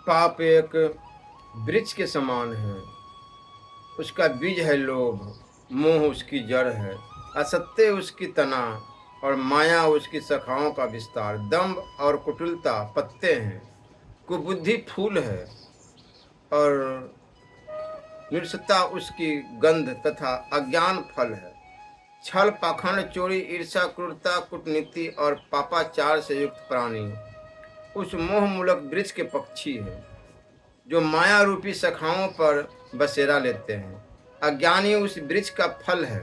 पाप एक वृक्ष के समान है। उसका बीज है लोभ, मोह उसकी जड़ है, असत्य उसकी तना और माया उसकी शाखाओं का विस्तार। दंभ और कुटिलता पत्ते हैं, कुबुद्धि फूल है और निरसता उसकी गंध तथा अज्ञान फल है। छल, पाखंड, चोरी, ईर्ष्या, क्रूरता, कूटनीति और पापाचार से युक्त प्राणी उस मोह मूलक वृक्ष के पक्षी है, जो माया रूपी शाखाओं पर बसेरा लेते हैं। अज्ञानी उस वृक्ष का फल है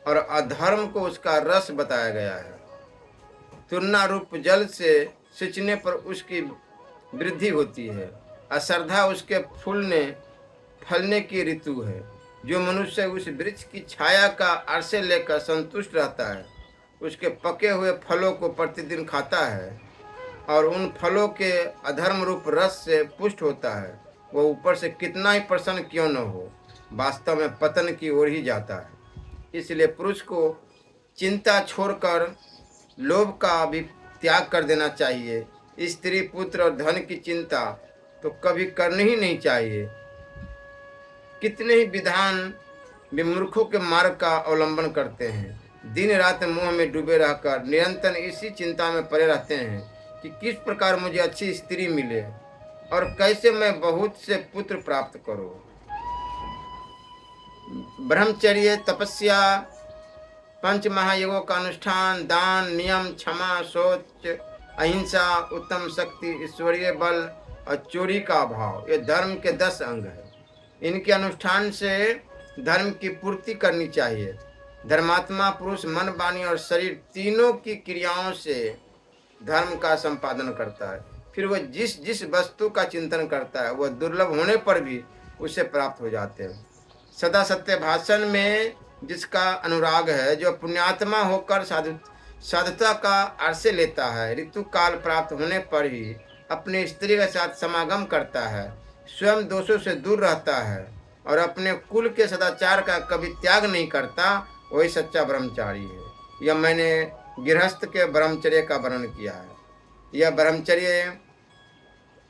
और अधर्म को उसका रस बताया गया है। तुलना रूप जल से सिंचने पर उसकी वृद्धि होती है। अश्रद्धा उसके फलने की ऋतु है। जो मनुष्य उस वृक्ष की छाया का आश्रय लेकर संतुष्ट रहता है, उसके पके हुए फलों को प्रतिदिन खाता है और उन फलों के अधर्म रूप रस से पुष्ट होता है, वह ऊपर से कितना ही प्रसन्न क्यों न हो, वास्तव में पतन की ओर ही जाता है। इसलिए पुरुष को चिंता छोड़कर लोभ का भी त्याग कर देना चाहिए। स्त्री, पुत्र और धन की चिंता तो कभी करनी ही नहीं चाहिए। कितने ही विधान विमूर्खों के मार्ग का अवलंबन करते हैं। दिन रात मोह में डूबे रहकर निरंतर इसी चिंता में पड़े रहते हैं कि किस प्रकार मुझे अच्छी स्त्री मिले और कैसे मैं बहुत से पुत्र प्राप्त करूं। ब्रह्मचर्य, तपस्या, पंच महायोगों का अनुष्ठान, दान, नियम, क्षमा, शौच, अहिंसा, उत्तम शक्ति, ईश्वरीय बल और चोरी का अभाव, ये धर्म के 10 अंग हैं। इनके अनुष्ठान से धर्म की पूर्ति करनी चाहिए। धर्मात्मा पुरुष मन, वाणी और शरीर तीनों की क्रियाओं से धर्म का संपादन करता है। फिर वह जिस जिस वस्तु का चिंतन करता है, वह दुर्लभ होने पर भी उसे प्राप्त हो जाते हैं। सदा सत्य भाषण में जिसका अनुराग है, जो पुण्यात्मा होकर साधुता का आश्रय लेता है, ऋतु काल प्राप्त होने पर ही अपने स्त्री के साथ समागम करता है, स्वयं दोषों से दूर रहता है और अपने कुल के सदाचार का कभी त्याग नहीं करता, वही सच्चा ब्रह्मचारी है। यह मैंने गृहस्थ के ब्रह्मचर्य का वर्णन किया है। यह ब्रह्मचर्य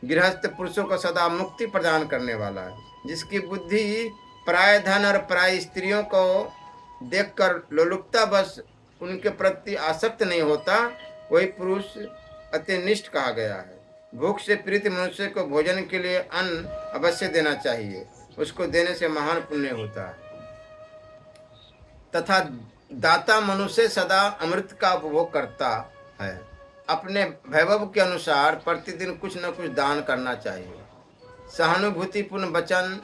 गृहस्थ पुरुषों को सदा मुक्ति प्रदान करने वाला है। जिसकी बुद्धि प्राय धन और प्राय स्त्रियों को देखकर लोलुपता बस उनके प्रति आसक्त नहीं होता, वही पुरुष अत्यनिष्ठ कहा गया है। भूख से पीड़ित मनुष्य को भोजन के लिए अन्न अवश्य देना चाहिए, उसको देने से महान पुण्य होता है। तथा दाता मनुष्य सदा अमृत का उपभोग करता है। अपने वैभव के अनुसार प्रतिदिन कुछ न कुछ दान करना चाहिए। सहानुभूतिपूर्ण वचन,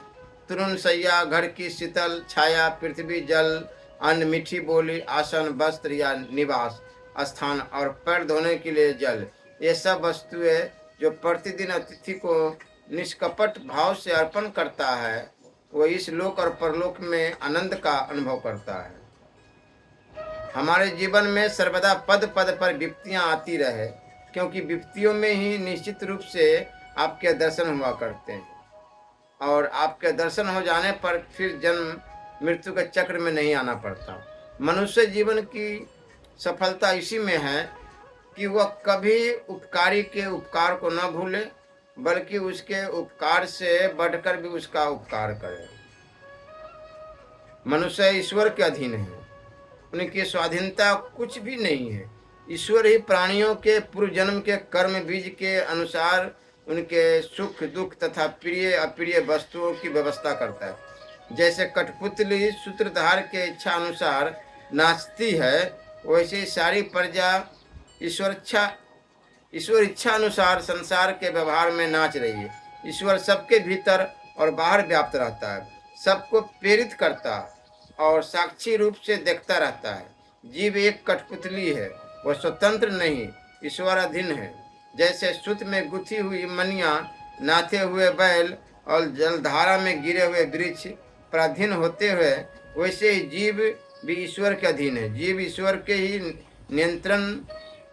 तरुण शैया, घर की शीतल छाया, पृथ्वी, जल, अन्न, मीठी बोली, आसन, वस्त्र या निवास स्थान और पैर धोने के लिए जल, ये सब वस्तुएं जो प्रतिदिन अतिथि को निष्कपट भाव से अर्पण करता है, वह इस लोक और परलोक में आनंद का अनुभव करता है। हमारे जीवन में सर्वदा पद पद पर विपत्तियां आती रहे, क्योंकि विपत्तियों में ही निश्चित रूप से आपके दर्शन हुआ करते हैं और आपके दर्शन हो जाने पर फिर जन्म मृत्यु के चक्र में नहीं आना पड़ता। मनुष्य जीवन की सफलता इसी में है कि वह कभी उपकारी के उपकार को न भूले, बल्कि उसके उपकार से बढ़कर भी उसका उपकार करे। मनुष्य ईश्वर के अधीन है, उनकी स्वाधीनता कुछ भी नहीं है। ईश्वर ही प्राणियों के पूर्व जन्म के कर्म बीज के अनुसार उनके सुख दुख तथा प्रिय अप्रिय वस्तुओं की व्यवस्था करता है। जैसे कठपुतली सूत्रधार के इच्छा अनुसार नाचती है, वैसे सारी प्रजा ईश्वर इच्छा अनुसार संसार के व्यवहार में नाच रही है। ईश्वर सबके भीतर और बाहर व्याप्त रहता है, सबको प्रेरित करता और साक्षी रूप से देखता रहता है। जीव एक कठपुतली है, वह स्वतंत्र नहीं, ईश्वराधीन है। जैसे सूत में गुथी हुई मनियां, नाथे हुए बैल और जलधारा में गिरे हुए वृक्ष पराधीन होते हुए, वैसे ही जीव भी ईश्वर के अधीन है। जीव ईश्वर के ही नियंत्रण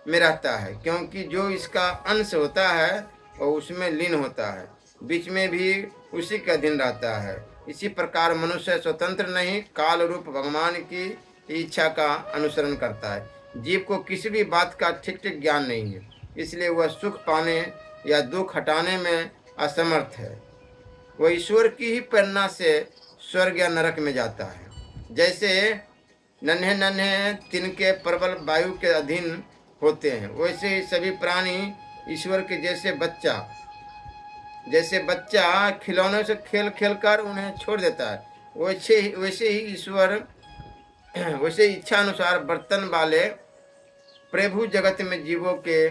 में रहता है, क्योंकि जो इसका अंश होता है वह उसमें लीन होता है, बीच में भी उसी के अधीन रहता है। इसी प्रकार मनुष्य स्वतंत्र नहीं, काल रूप भगवान की इच्छा का अनुसरण करता है। जीव को किसी भी बात का ठीक ठीक ज्ञान नहीं है, इसलिए वह सुख पाने या दुख हटाने में असमर्थ है। वह ईश्वर की ही प्रेरणा से स्वर्ग या नरक में जाता है। जैसे नन्हे नन्हे तिनके प्रबल वायु के अधीन होते हैं, वैसे ही सभी प्राणी ईश्वर के जैसे बच्चा खिलौनों से खेल खेल कर उन्हें छोड़ देता है, वैसे ही ईश्वर वैसे इच्छा अनुसार बर्तन वाले प्रभु जगत में जीवों के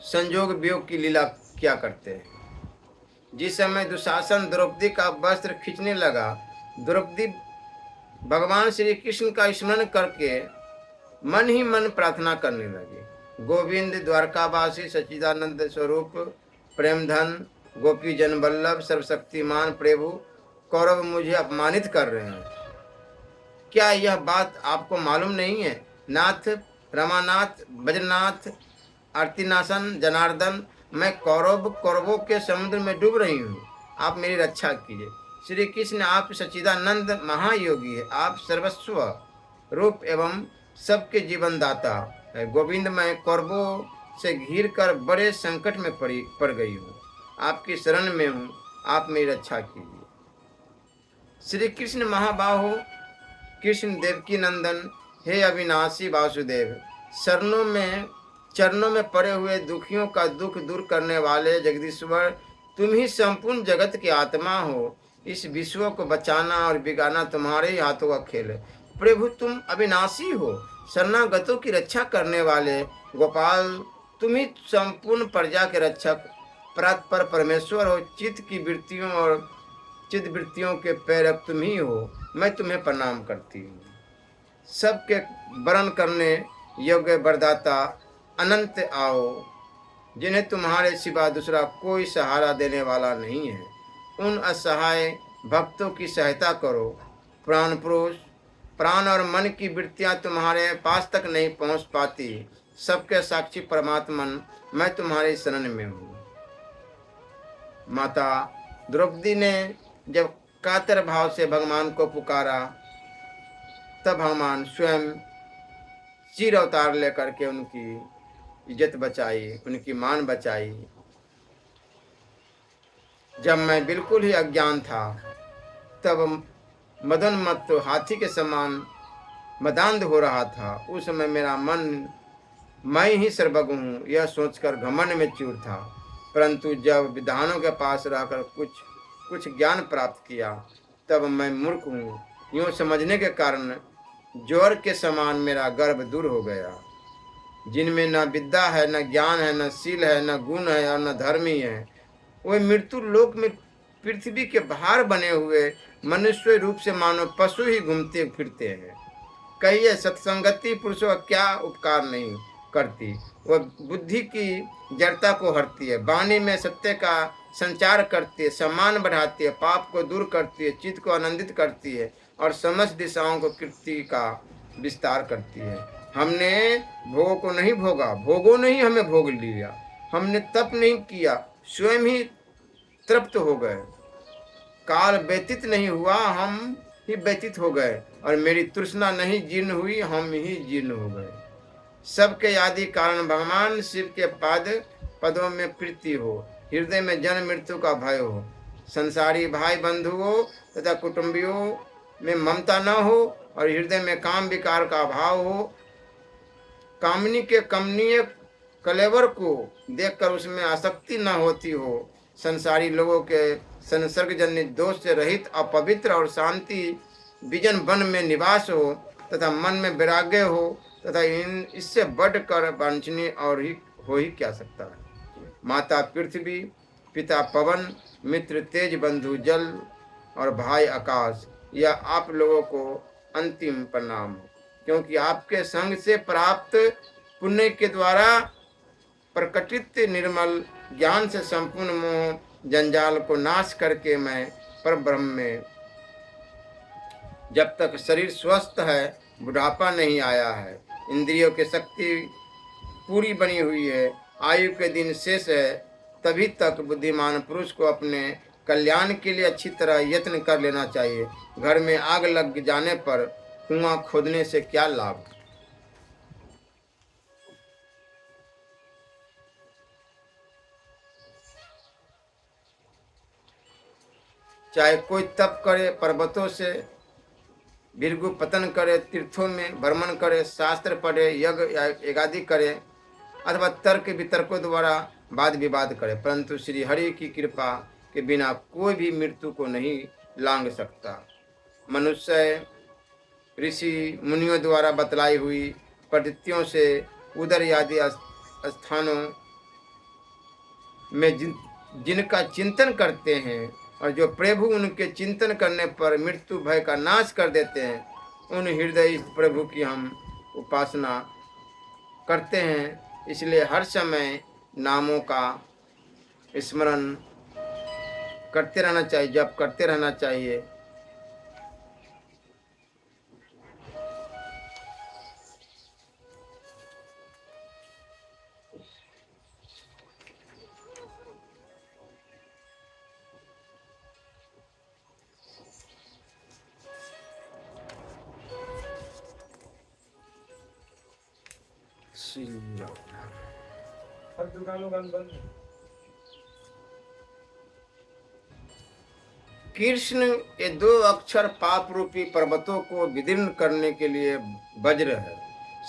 संजोग वियोग की लीला क्या करते हैं। जिस समय दुशासन द्रौपदी का वस्त्र खींचने लगा, द्रौपदी भगवान श्री कृष्ण का स्मरण करके मन ही मन प्रार्थना करने लगी। गोविंद द्वारकावासी सच्चिदानंद स्वरूप प्रेमधन गोपी जन वल्लभ सर्वशक्तिमान प्रभु, कौरव मुझे अपमानित कर रहे हैं। क्या यह बात आपको मालूम नहीं है? नाथ, रमानाथ, बजनाथ, आर्तिनाशन, जनार्दन, मैं कौरवों के समुद्र में डूब रही हूँ, आप मेरी रक्षा कीजिए। श्री कृष्ण आप सच्चिदानंद महायोगी है, आप सर्वस्व रूप एवं सबके जीवन दाता है। गोविंद, मैं कौरवों से घिर कर बड़े संकट में पड़ गई हूँ, आपकी शरण में हूँ, आप मेरी रक्षा कीजिए। श्री कृष्ण महाबाहो, कृष्ण देवकी नंदन, हे अविनाशी वासुदेव, चरणों में पड़े हुए दुखियों का दुख दूर करने वाले जगदीश्वर, तुम ही संपूर्ण जगत की आत्मा हो। इस विश्व को बचाना और बिगाना तुम्हारे ही हाथों का खेल है। प्रभु तुम अविनाशी हो, शरणागतों की रक्षा करने वाले गोपाल, तुम ही संपूर्ण प्रजा के रक्षक पर परमेश्वर हो। चित्त वृत्तियों के प्रेरक तुम ही हो, मैं तुम्हें प्रणाम करती हूँ। सबके वरण करने योग्य वरदाता अनंत आओ, जिन्हें तुम्हारे सिवा दूसरा कोई सहारा देने वाला नहीं है, उन असहाय भक्तों की सहायता करो। प्राण पुरुष, प्राण और मन की वृत्तियां तुम्हारे पास तक नहीं पहुंच पाती, सबके साक्षी परमात्मन, मैं तुम्हारी शरण में हूँ। माता द्रौपदी ने जब कातर भाव से भगवान को पुकारा, तब भगवान स्वयं चीर अवतार लेकर के उनकी इज्जत बचाई, उनकी मान बचाई। जब मैं बिल्कुल ही अज्ञान था, तब मदन मत हाथी के समान मदांध हो रहा था। उस समय मेरा मन मैं ही सर्वज्ञ हूँ यह सोचकर घमंड में चूर था, परंतु जब विद्वानों के पास रहकर कुछ ज्ञान प्राप्त किया, तब मैं मूर्ख हूँ यूँ समझने के कारण ज्वर के समान मेरा गर्व दूर हो गया। जिनमें न विद्या है, न ज्ञान है, न शील है, न गुण है और न धर्म ही है, वे मृत्यु लोक में पृथ्वी के भार बने हुए मनुष्य रूप से मानो पशु ही घूमते फिरते हैं। कहिए सत्संगति पुरुषों का क्या उपकार नहीं करती, वह बुद्धि की जड़ता को हरती है, वाणी में सत्य का संचार करती है, सम्मान बढ़ाती है, पाप को दूर करती है, चित्त को आनंदित करती है और समस्त दिशाओं को कीर्ति का विस्तार करती है। हमने भोगों को नहीं भोगा, भोगों ने ही हमें भोग लिया। हमने तप नहीं किया, स्वयं ही तृप्त हो गए। काल व्यतीत नहीं हुआ, हम ही व्यतीत हो गए, और मेरी तृष्णा नहीं जीर्ण हुई, हम ही जीर्ण हो गए। सबके आदि कारण भगवान शिव के पदों में प्रीति हो, हृदय में जन्म मृत्यु का भय हो, संसारी भाई बंधुओं तथा कुटुंबियों में ममता न हो और हृदय में काम विकार का अभाव हो। कामनी के कमनीय कलेवर को देखकर उसमें आसक्ति न होती हो। संसारी लोगों के संसर्गजन्य दोष से रहित अपवित्र और शांति विजन वन में निवास हो तथा मन में वैराग्य हो तथा इससे बढ़कर वांछनीय और ही हो ही क्या सकता है। माता पृथ्वी, पिता पवन, मित्र तेज, बंधु जल और भाई आकाश, यह आप लोगों को अंतिम प्रणाम, क्योंकि आपके संग से प्राप्त पुण्य के द्वारा प्रकटित निर्मल ज्ञान से संपूर्ण मोह जंजाल को नाश करके मैं परब्रह्म में, जब तक शरीर स्वस्थ है, बुढ़ापा नहीं आया है, इंद्रियों की शक्ति पूरी बनी हुई है, आयु के दिन शेष है, तभी तक बुद्धिमान पुरुष को अपने कल्याण के लिए अच्छी तरह यत्न कर लेना चाहिए। घर में आग लग जाने पर कुआं खोदने से क्या लाभ। चाहे कोई तप करे, पर्वतों से भृगु पतन करे, तीर्थों में भ्रमण करे, शास्त्र पढ़े, यज्ञ यज्ञादि करे, अथवा तर्क वितर्कों द्वारा वाद विवाद करे, परंतु श्री हरि की कृपा के बिना कोई भी मृत्यु को नहीं लांघ सकता। मनुष्य ऋषि मुनियों द्वारा बतलाई हुई पद्धतियों से उदर आदि स्थानों में जिनका चिंतन करते हैं और जो प्रभु उनके चिंतन करने पर मृत्यु भय का नाश कर देते हैं, उन हृदय प्रभु की हम उपासना करते हैं। इसलिए हर समय नामों का स्मरण करते रहना चाहिए, जप करते रहना चाहिए। कृष्ण ये दो अक्षर पाप रूपी पर्वतों को विदीर्ण करने के लिए वज्र है,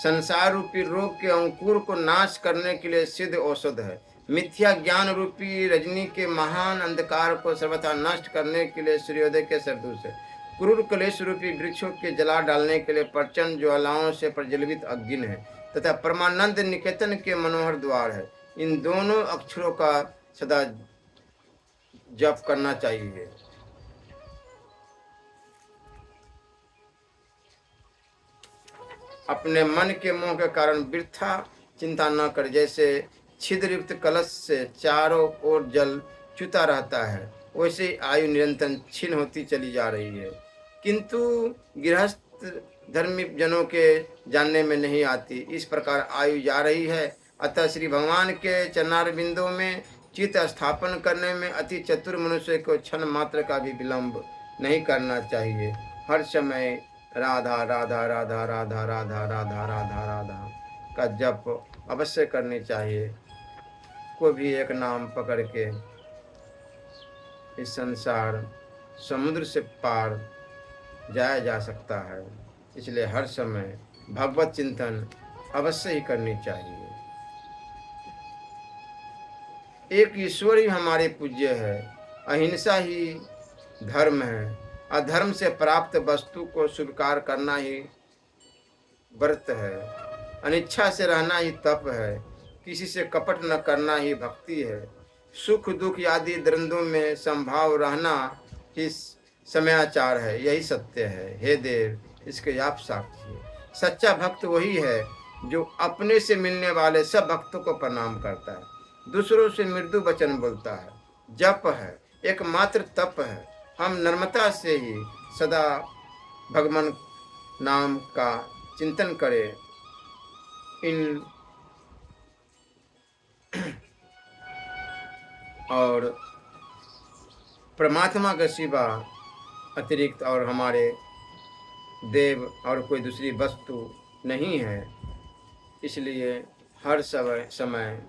संसार रूपी रोग के अंकुर को नाश करने के लिए सिद्ध औषध है, मिथ्या ज्ञान रूपी रजनी के महान अंधकार को सर्वथा नष्ट करने के लिए सूर्योदय के सदृश है, क्रूर कलेश रूपी वृक्षों के जला डालने के लिए प्रचंड ज्वालाओं से प्रज्वलित अग्नि है, तथा परमानंद निकेतन के मनोहर द्वार है। इन दोनों अक्षरों का सदा जप करना चाहिए। अपने मन के मोह के कारण वृथा चिंता न कर, जैसे छिद्रयुक्त कलश से चारों ओर जल चूता रहता है, वैसे आयु निरंतर क्षीण होती चली जा रही है, किंतु गृहस्थ धर्मी जनों के जानने में नहीं आती। इस प्रकार आयु जा रही है। अतः श्री भगवान के चरणार बिंदों में चित्त स्थापन करने में अति चतुर मनुष्य को क्षण मात्र का भी विलंब नहीं करना चाहिए। हर समय राधा राधा राधा राधा राधा राधा राधा राधा का जप अवश्य करनी चाहिए। कोई भी एक नाम पकड़ के इस संसार समुद्र से पार जाया जा सकता है। इसलिए हर समय भगवत चिंतन अवश्य ही करनी चाहिए। एक ईश्वर ही हमारे पूज्य है, अहिंसा ही धर्म है, अधर्म से प्राप्त वस्तु को स्वीकार करना ही व्रत है, अनिच्छा से रहना ही तप है, किसी से कपट न करना ही भक्ति है, सुख दुख आदि द्वंद्वों में संभाव रहना ही समयाचार है, यही सत्य है। हे देव, इसके आप साक्षी। सच्चा भक्त वही है जो अपने से मिलने वाले सब भक्तों को प्रणाम करता है, दूसरों से मृदु वचन बोलता है, जप है, एकमात्र तप है। हम नम्रता से ही सदा भगवान नाम का चिंतन करें। इन और परमात्मा के सिवा अतिरिक्त और हमारे देव और कोई दूसरी वस्तु नहीं है। इसलिए हर समय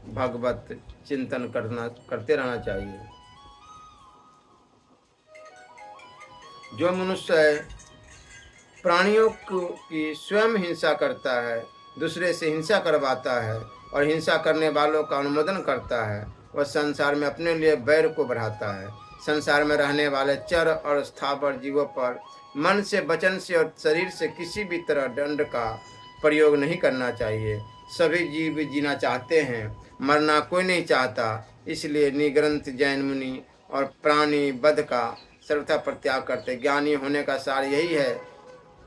भगवत चिंतन करते रहना चाहिए। जो मनुष्य प्राणियों की स्वयं हिंसा करता है, दूसरे से हिंसा करवाता है और हिंसा करने वालों का अनुमोदन करता है, वह संसार में अपने लिए बैर को बढ़ाता है। संसार में रहने वाले चर और स्थावर जीवों पर मन से, वचन से और शरीर से किसी भी तरह दंड का प्रयोग नहीं करना चाहिए। सभी जीव जीना चाहते हैं, मरना कोई नहीं चाहता। इसलिए निग्रंथ जैन मुनि और प्राणी वध का सर्वथा परित्याग करते। ज्ञानी होने का सार यही है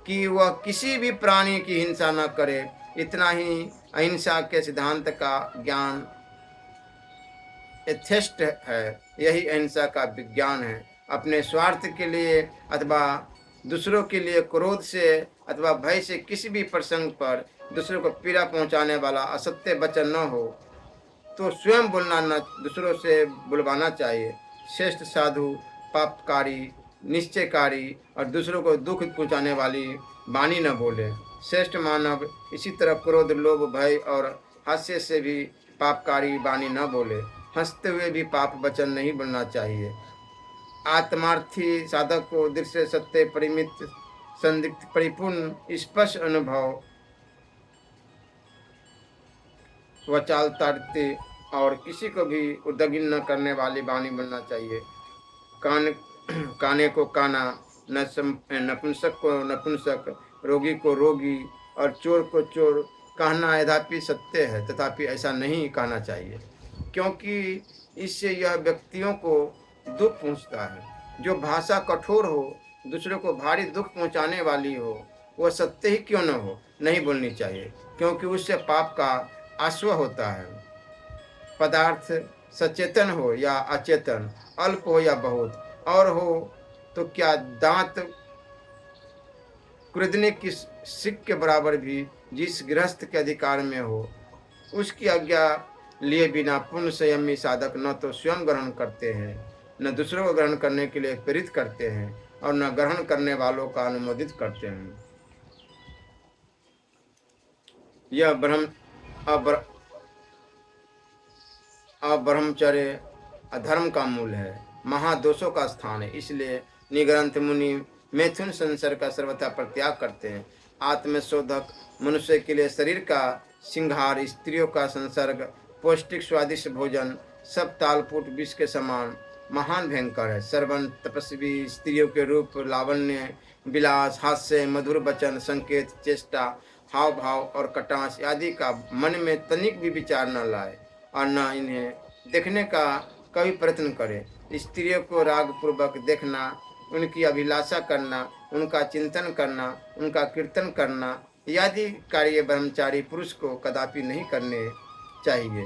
कि वह किसी भी प्राणी की हिंसा न करे। इतना ही अहिंसा के सिद्धांत का ज्ञान यथेष्ट है। यही अहिंसा का विज्ञान है। अपने स्वार्थ के लिए अथवा दूसरों के लिए क्रोध से अथवा भय से किसी भी प्रसंग पर दूसरों को पीड़ा पहुंचाने वाला असत्य वचन न हो तो स्वयं बोलना न, दूसरों से बुलवाना चाहिए। श्रेष्ठ साधु पापकारी, निश्चयकारी और दूसरों को दुख पहुंचाने वाली वाणी न बोले। श्रेष्ठ मानव इसी तरह क्रोध, लोभ, भय और हास्य से भी पापकारी वाणी न बोले। हंसते हुए भी पाप वचन नहीं बोलना चाहिए। आत्मार्थी साधक को दृश्य सत्य परिमित संदिग्ध परिपूर्ण स्पष्ट अनुभव वचालतारते और किसी को भी उद्दगिन न करने वाली वाणी बनना चाहिए। कान काने को काना, नपुंसक को नपुंसक, रोगी को रोगी और चोर को चोर कहना यद्यपि सत्य है, तथापि ऐसा नहीं कहना चाहिए, क्योंकि इससे यह व्यक्तियों को दुख पहुंचता है। जो भाषा कठोर हो, दूसरों को भारी दुख पहुंचाने वाली हो, वह सत्य ही क्यों न हो, नहीं बोलनी चाहिए, क्योंकि उससे पाप का आश्रय होता है। पदार्थ सचेतन हो या अचेतन, अल्प हो या बहुत, और हो तो क्या दांत कुरेदने की सिक के बराबर भी जिस गृहस्थ के अधिकार में हो, उसकी आज्ञा लिए बिना पूर्ण संयमी साधक न तो स्वयं ग्रहण करते हैं, न दूसरों को ग्रहण करने के लिए प्रेरित करते हैं, और न ग्रहण करने वालों का अनुमोदित करते हैं। यह अब्रह्मचर्य अधर्म का मूल है, महादोषों का स्थान है। इसलिए निग्रंथ मुनि मैथुन संसार का सर्वथा परित्याग करते हैं। आत्मशोधक मनुष्य के लिए शरीर का सिंगार, स्त्रियों का संसर्ग, पौष्टिक स्वादिष्ट भोजन सब तालपुट विष के समान महान भयंकर है। सर्वन तपस्वी स्त्रियों के रूप, लावण्य, विलास, हास्य, मधुर वचन, संकेत, चेष्टा, हाव भाव और कटास आदि का मन में तनिक भी विचार न लाए और न इन्हें देखने का कभी प्रयत्न करे। स्त्रियों को राग पूर्वक देखना, उनकी अभिलाषा करना, उनका चिंतन करना, उनका कीर्तन करना आदि कार्य ब्रह्मचारी पुरुष को कदापि नहीं करने चाहिए।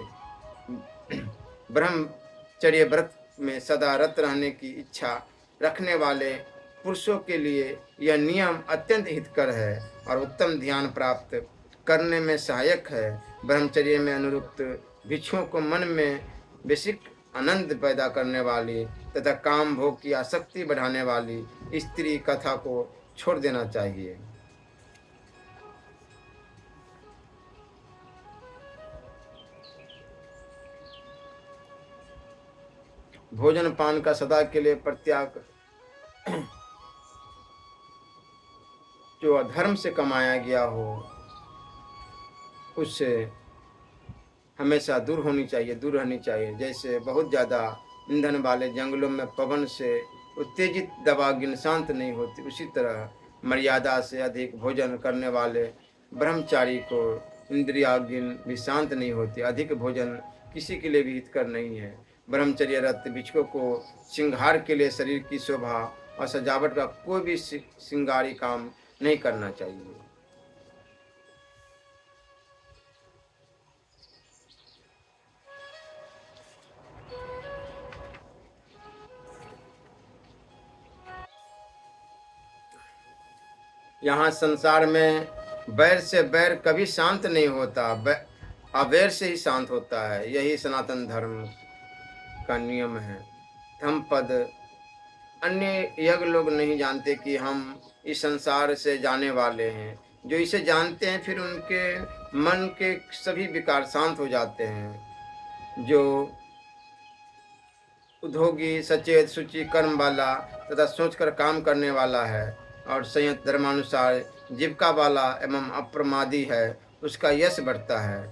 ब्रह्मचर्य व्रत में सदा रत रहने की इच्छा रखने वाले पुरुषों के लिए यह नियम अत्यंत हितकर है और उत्तम ध्यान प्राप्त करने में सहायक है। ब्रह्मचर्य में अनुरुक्त भिक्षुओं को मन में वैश्विक आनंद पैदा करने वाली तथा काम भोग की आसक्ति बढ़ाने वाली स्त्री कथा को छोड़ देना चाहिए। भोजन पान का सदा के लिए परित्याग जो अधर्म से कमाया गया हो, उससे हमेशा दूर दूर रहनी चाहिए। जैसे बहुत ज़्यादा ईंधन वाले जंगलों में पवन से उत्तेजित दवागिन शांत नहीं होती, उसी तरह मर्यादा से अधिक भोजन करने वाले ब्रह्मचारी को इंद्रियागिन भी शांत नहीं होती। अधिक भोजन किसी के लिए भी हितकर नहीं है। ब्रह्मचर्यरत भिक्षुकों को श्रृंगार के लिए शरीर की शोभा और सजावट का कोई भी श्रृंगारी काम नहीं करना चाहिए। यहाँ संसार में बैर से बैर कभी शांत नहीं होता, अवैर से ही शांत होता है। यही सनातन धर्म का नियम है। धम्मपद अन्य यज्ञ लोग नहीं जानते कि हम इस संसार से जाने वाले हैं। जो इसे जानते हैं फिर उनके मन के सभी विकार शांत हो जाते हैं। जो उद्योगी, सचेत, शुचि, कर्म वाला तथा सोचकर काम करने वाला है और संयत धर्मानुसार जीविका वाला एवं अप्रमादी है, उसका यश बढ़ता है।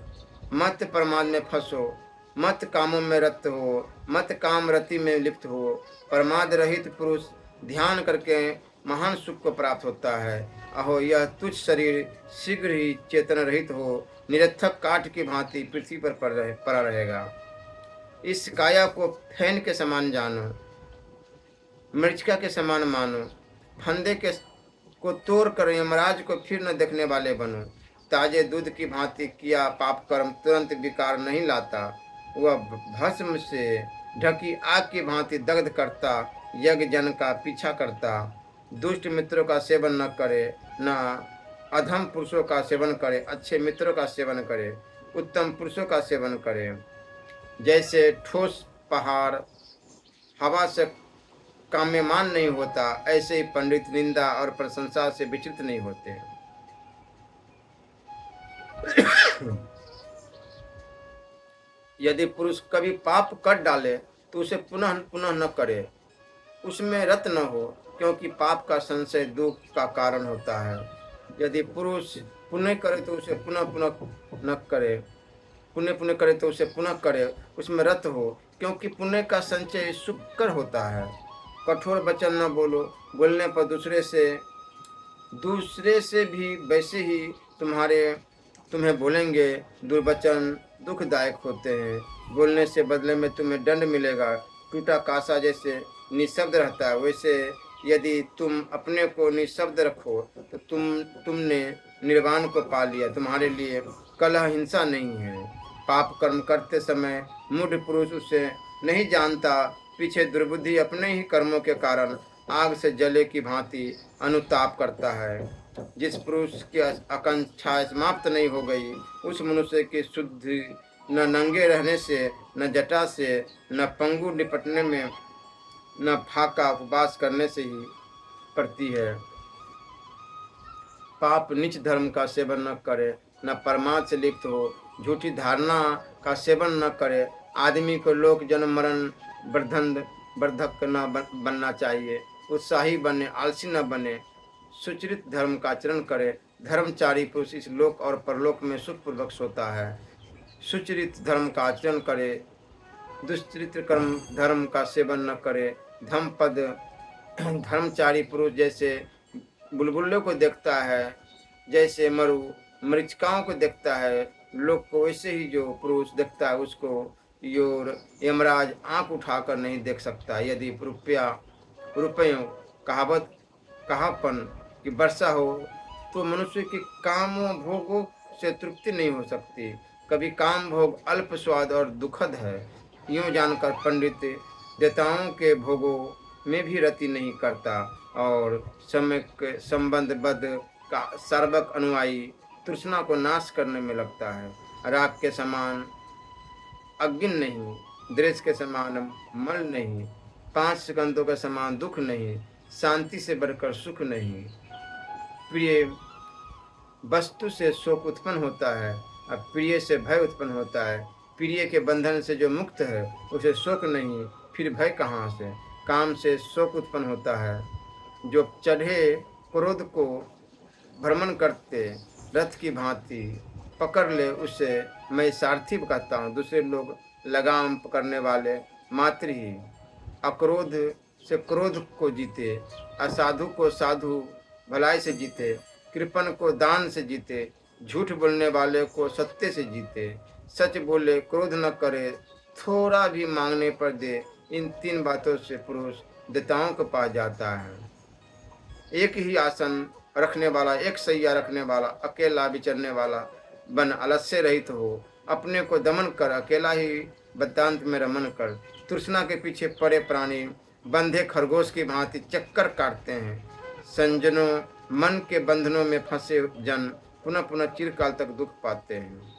मत प्रमाद में फंसो, मत कामों में रत हो, मत काम रति में लिप्त हो। प्रमाद रहित पुरुष ध्यान करके महान सुख को प्राप्त होता है। अहो यह तुच्छ शरीर शीघ्र ही चेतन रहित हो निरर्थक काठ की भांति पृथ्वी पर पड़ा रहेगा। इस काया को फैन के समान जानो, मृचिका के समान मानो, फंदे के को तोड़ कर यमराज को फिर न देखने वाले बनो। ताजे दूध की भांति किया पाप कर्म तुरंत विकार नहीं लाता, वह भस्म से ढकी आग की भांति दग्ध करता, यज्ञ जन का पीछा करता। दुष्ट मित्रों का सेवन न करे, न अधम पुरुषों का सेवन करे, अच्छे मित्रों का सेवन करे, उत्तम पुरुषों का सेवन करे। जैसे ठोस पहाड़ हवा से काम्यमान नहीं होता, ऐसे ही पंडित निंदा और प्रशंसा से विचलित नहीं होते। यदि पुरुष कभी पाप कर डाले तो उसे पुनः पुनः न करे, उसमें रत न हो, क्योंकि पाप का संशय दुख का कारण होता है। यदि पुरुष पुण्य करे तो उसे पुनः पुनः न करे, पुण्य पुण्य करे तो उसे पुनः करे, उसमें रत हो, क्योंकि पुण्य का संचय सुकर होता है। कठोर वचन न बोलो, बोलने पर दूसरे से भी वैसे ही तुम्हें बोलेंगे। दुर्वचन दुखदायक होते हैं, बोलने से बदले में तुम्हें दंड मिलेगा। टूटा कांसा जैसे निःशब्द रहता है, वैसे यदि तुम अपने को निःशब्द रखो तो तुमने निर्वाण को पा लिया। तुम्हारे लिए कलह हिंसा नहीं है। पाप कर्म करते समय मूढ़ पुरुष उसे नहीं जानता, पीछे दुर्बुद्धि अपने ही कर्मों के कारण आग से जले की भांति अनुताप करता है। जिस पुरुष की आकांक्षा समाप्त नहीं हो गई, उस मनुष्य की शुद्धि न नंगे रहने से, न जटा से, न पंगु निपटने में, न फाका उपवास करने से ही पड़ती है। पाप नीच धर्म का सेवन न करे, न परमार्थ से लिप्त हो, झूठी धारणा का सेवन न करे। आदमी को लोक जन्म मरण वर्धक न बनना चाहिए। उत्साही बने, आलसी न बने, सुचरित धर्म का आचरण करे। धर्मचारी पुरुष इस लोक और परलोक में सुखपूर्वक सोता है। सुचरित धर्म का आचरण करे, दुष्चरित्र कर्म धर्म का सेवन न करे। धर्मचारी पुरुष जैसे बुलबुलों को देखता है, जैसे मरीचिकाओं को देखता है लोग को, वैसे ही जो पुरुष देखता है उसको यमराज आंख उठाकर नहीं देख सकता। यदि रुपयों कहापन की वर्षा हो तो मनुष्य की कामों भोगों से तृप्ति नहीं हो सकती। कभी काम भोग अल्प स्वाद और दुखद है, यूं जानकर पंडित देवताओं के भोगों में भी रति नहीं करता और सम्यक संबंधबद्ध का सर्वक अनुयायी तृष्णा को नाश करने में लगता है। राग के समान अग्नि नहीं, द्वेष के समान मल नहीं, 5 स्कंदों के समान दुख नहीं, शांति से बढ़कर सुख नहीं। प्रिय वस्तु से शोक उत्पन्न होता है, अब प्रिय से भय उत्पन्न होता है। प्रिय के बंधन से जो मुक्त है उसे शोक नहीं, फिर भय कहाँ से। काम से शोक उत्पन्न होता है। जो चढ़े क्रोध को भ्रमण करते रथ की भांति पकड़ ले, उसे मैं सारथी कहता हूँ। दूसरे लोग लगाम पकड़ने वाले मात्र ही। अक्रोध से क्रोध को जीते, असाधु को साधु भलाई से जीते, कृपण को दान से जीते, झूठ बोलने वाले को सत्य से जीते, सच बोले, क्रोध न करे, थोड़ा भी मांगने पर दे। इन 3 बातों से पुरुष देवताओं के पास जाता है। एक ही आसन रखने वाला, एक सैया रखने वाला, अकेला विचरने वाला बन आलस्य रहित हो। अपने को दमन कर, अकेला ही वेदांत में रमन कर। तृष्णा के पीछे पड़े प्राणी बंधे खरगोश की भांति चक्कर काटते हैं। संजनों मन के बंधनों में फंसे जन पुनः पुनः चिरकाल तक दुख पाते हैं।